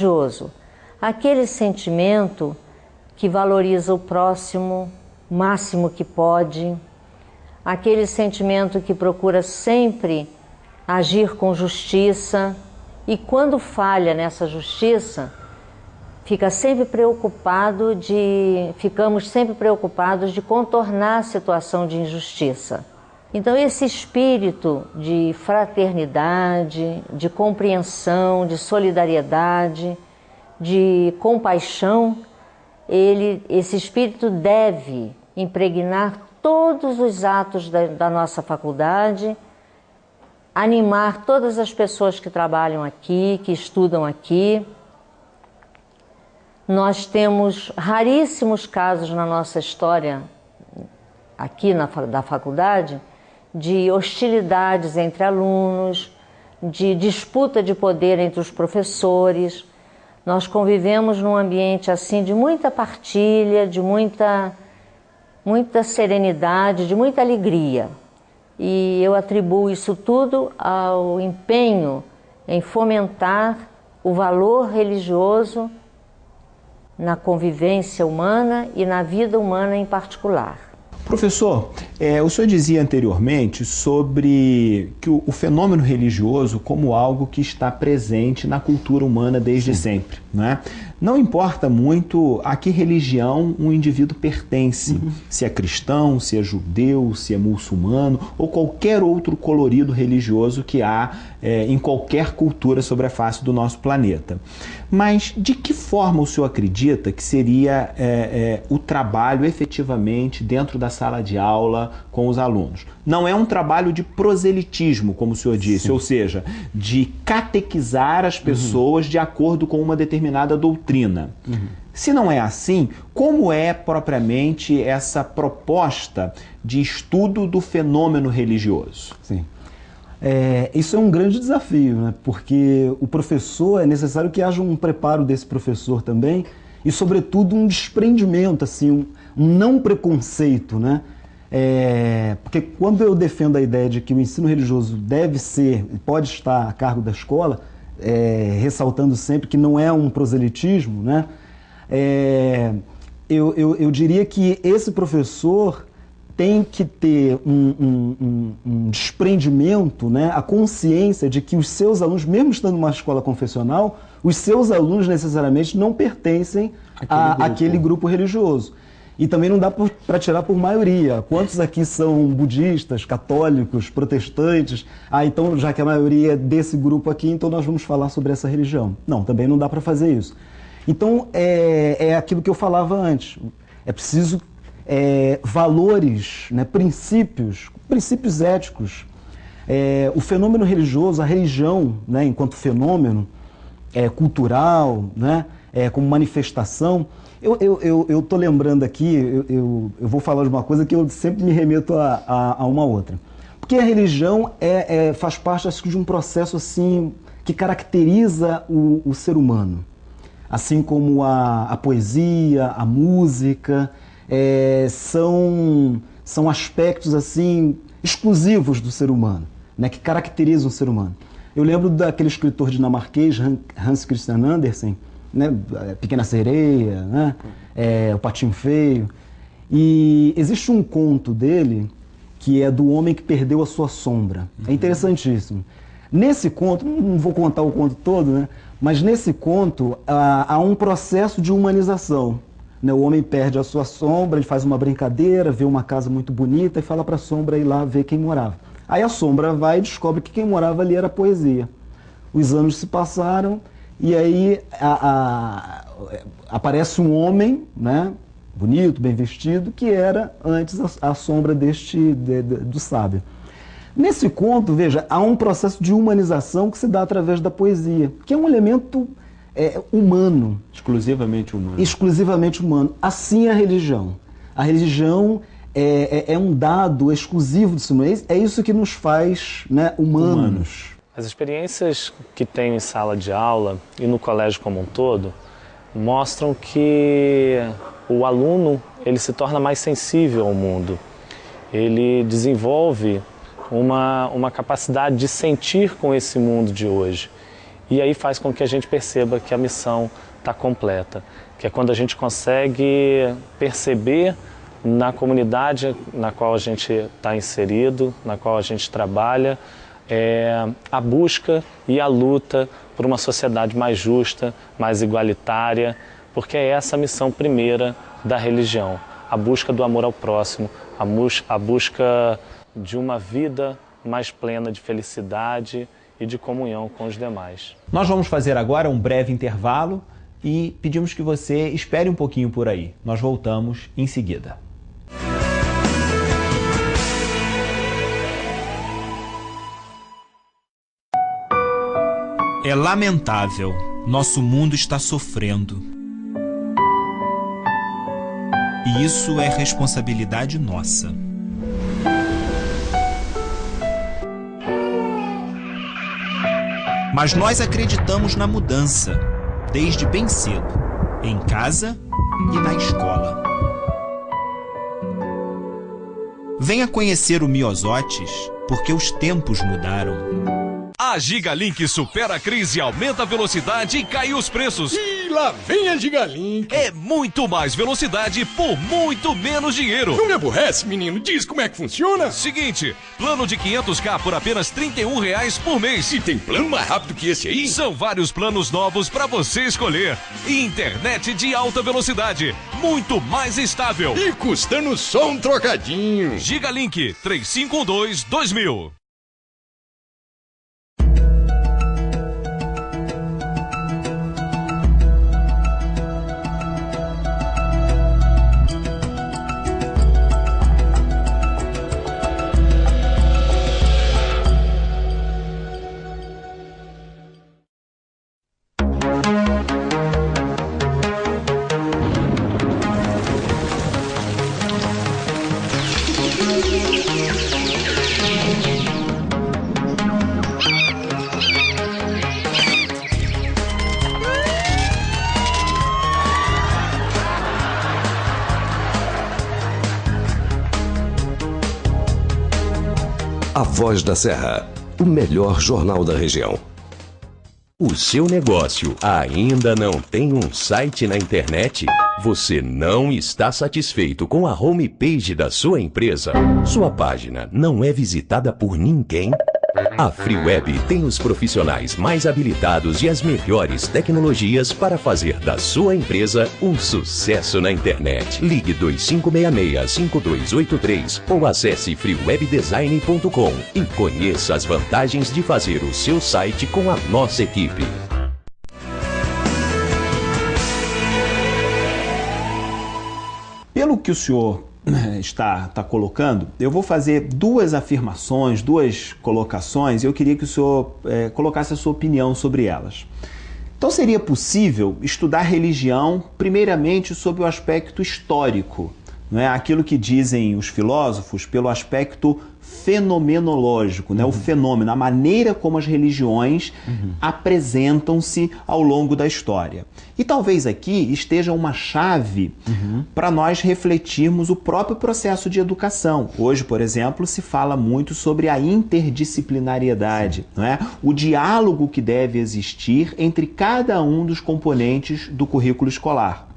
religioso, aquele sentimento que valoriza o próximo o máximo que pode, aquele sentimento que procura sempre agir com justiça e quando falha nessa justiça, ficamos sempre preocupados de contornar a situação de injustiça. Então esse espírito de fraternidade, de compreensão, de solidariedade, de compaixão, esse espírito deve impregnar todos os atos da nossa faculdade, animar todas as pessoas que trabalham aqui, que estudam aqui. Nós temos raríssimos casos na nossa história, aqui da faculdade, de hostilidades entre alunos, de disputa de poder entre os professores. Nós convivemos num ambiente assim de muita partilha, de muita serenidade, de muita alegria. E eu atribuo isso tudo ao empenho em fomentar o valor religioso na convivência humana e na vida humana em particular. Professor, o senhor dizia anteriormente sobre que o fenômeno religioso como algo que está presente na cultura humana desde sempre, né? Não importa muito a que religião um indivíduo pertence, se é cristão, se é judeu, se é muçulmano ou qualquer outro colorido religioso que há em qualquer cultura sobre a face do nosso planeta. Mas de que forma o senhor acredita que seria o trabalho efetivamente dentro da sala de aula com os alunos? Não é um trabalho de proselitismo, como o senhor disse, Sim. Ou seja, de catequizar as pessoas de acordo com uma determinada doutrina. Se não é assim, como é propriamente essa proposta de estudo do fenômeno religioso? Sim. Isso é um grande desafio, né? Porque o professor, é necessário que haja um preparo desse professor também e, sobretudo, um desprendimento, assim, um não preconceito, né? Porque quando eu defendo a ideia de que o ensino religioso deve ser e pode estar a cargo da escola, ressaltando sempre que não é um proselitismo, né? Eu diria que esse professor tem que ter um desprendimento, né? A consciência de que os seus alunos, mesmo estando numa escola confessional, os seus alunos necessariamente não pertencem àquele grupo religioso. E também não dá para tirar por maioria. Quantos aqui são budistas, católicos, protestantes? Então, já que a maioria é desse grupo aqui, então nós vamos falar sobre essa religião. Não, também não dá para fazer isso. Então, é aquilo que eu falava antes. É preciso valores, né, princípios éticos. O fenômeno religioso, a religião, né, enquanto fenômeno cultural, né, como manifestação. Eu estou lembrando aqui, eu vou falar de uma coisa que eu sempre me remeto a uma outra. Porque a religião faz parte, acho, de um processo assim, que caracteriza o ser humano. Assim como a poesia, a música, são aspectos assim, exclusivos do ser humano, né, que caracterizam o ser humano. Eu lembro daquele escritor dinamarquês, Hans Christian Andersen, né, Pequena Sereia, né, O Patinho Feio. E existe um conto dele que é do homem que perdeu a sua sombra. É interessantíssimo. Nesse conto, não vou contar o conto todo, né, mas nesse conto há um processo de humanização. Né, o homem perde a sua sombra, ele faz uma brincadeira, vê uma casa muito bonita e fala para a sombra ir lá ver quem morava. Aí a sombra vai e descobre que quem morava ali era a poesia. Os anos se passaram e aí aparece um homem, né, bonito, bem vestido, que era antes a sombra do sábio. Nesse conto, veja, há um processo de humanização que se dá através da poesia, que é um elemento humano. Exclusivamente humano. Exclusivamente humano. Assim é a religião. A religião é um dado exclusivo do ser humano. É isso que nos faz, né, humanos. As experiências que tenho em sala de aula e no colégio como um todo mostram que o aluno ele se torna mais sensível ao mundo. Ele desenvolve uma capacidade de sentir com esse mundo de hoje. E aí faz com que a gente perceba que a missão está completa, que é quando a gente consegue perceber na comunidade na qual a gente está inserido, na qual a gente trabalha, a busca e a luta por uma sociedade mais justa, mais igualitária, porque é essa a missão primeira da religião, a busca do amor ao próximo, a busca de uma vida mais plena de felicidade e de comunhão com os demais. Nós vamos fazer agora um breve intervalo e pedimos que você espere um pouquinho por aí. Nós voltamos em seguida. É lamentável. Nosso mundo está sofrendo. E isso é responsabilidade nossa. Mas nós acreditamos na mudança, desde bem cedo, em casa e na escola. Venha conhecer o Miosotes, porque os tempos mudaram. A Gigalink supera a crise, aumenta a velocidade e cai os preços. E lá vem a Gigalink. É muito mais velocidade por muito menos dinheiro. Não me aborrece, menino. Diz como é que funciona. Seguinte, plano de 500k por apenas R$ 31,00 por mês. E tem plano mais rápido que esse aí? São vários planos novos para você escolher. E internet de alta velocidade, muito mais estável. E custando só um trocadinho. Gigalink 3512-2000. A Voz da Serra, o melhor jornal da região. O seu negócio ainda não tem um site na internet? Você não está satisfeito com a homepage da sua empresa? Sua página não é visitada por ninguém? A FreeWeb tem os profissionais mais habilitados e as melhores tecnologias para fazer da sua empresa um sucesso na internet. Ligue 2566-5283 ou acesse freewebdesign.com e conheça as vantagens de fazer o seu site com a nossa equipe. Pelo que o senhor está colocando, eu vou fazer duas afirmações, duas colocações, e eu queria que o senhor colocasse a sua opinião sobre elas. Então seria possível estudar religião primeiramente sob o aspecto histórico, não é? Aquilo que dizem os filósofos pelo aspecto fenomenológico, né? O fenômeno, a maneira como as religiões apresentam-se ao longo da história. E talvez aqui esteja uma chave para nós refletirmos o próprio processo de educação. Hoje, por exemplo, se fala muito sobre a interdisciplinariedade, não é? O diálogo que deve existir entre cada um dos componentes do currículo escolar.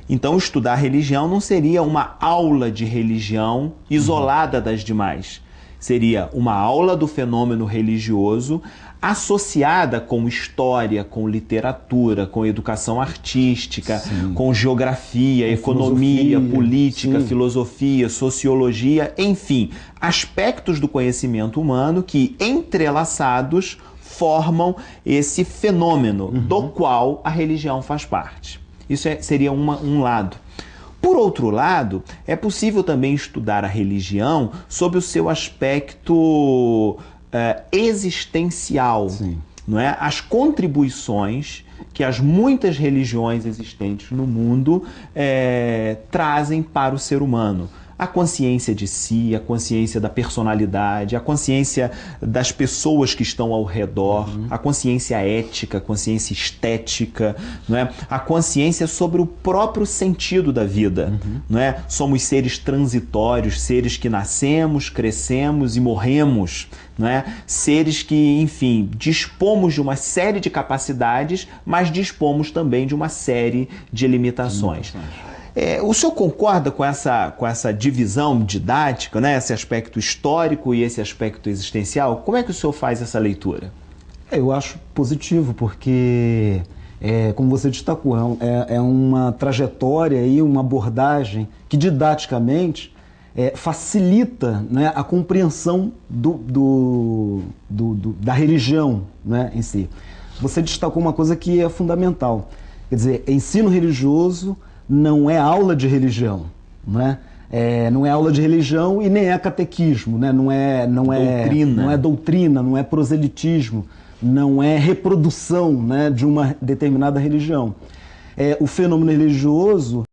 Então, estudar religião não seria uma aula de religião isolada das demais. Seria uma aula do fenômeno religioso associada com história, com literatura, com educação artística, com geografia, economia, política, filosofia, sociologia, enfim, aspectos do conhecimento humano que, entrelaçados, formam esse fenômeno do qual a religião faz parte. Isso seria um lado. Por outro lado, é possível também estudar a religião sob o seu aspecto existencial, não é? As contribuições que as muitas religiões existentes no mundo trazem para o ser humano. a consciência de si, a consciência da personalidade, a consciência das pessoas que estão ao redor, a consciência ética, a consciência estética, não é? A consciência sobre o próprio sentido da vida. Não é? Somos seres transitórios, seres que nascemos, crescemos e morremos. Não é? Seres que, enfim, dispomos de uma série de capacidades, mas dispomos também de uma série de limitações. O senhor concorda com essa divisão didática, né? Esse aspecto histórico e esse aspecto existencial? Como é que o senhor faz essa leitura? Eu acho positivo, porque, como você destacou, é uma trajetória e uma abordagem que didaticamente facilita, né, a compreensão da religião, né, em si. Você destacou uma coisa que é fundamental. Quer dizer, ensino religioso não é aula de religião, né? Não é aula de religião e nem é catequismo, né? Não é doutrina, não é proselitismo, não é reprodução, né, de uma determinada religião. O fenômeno religioso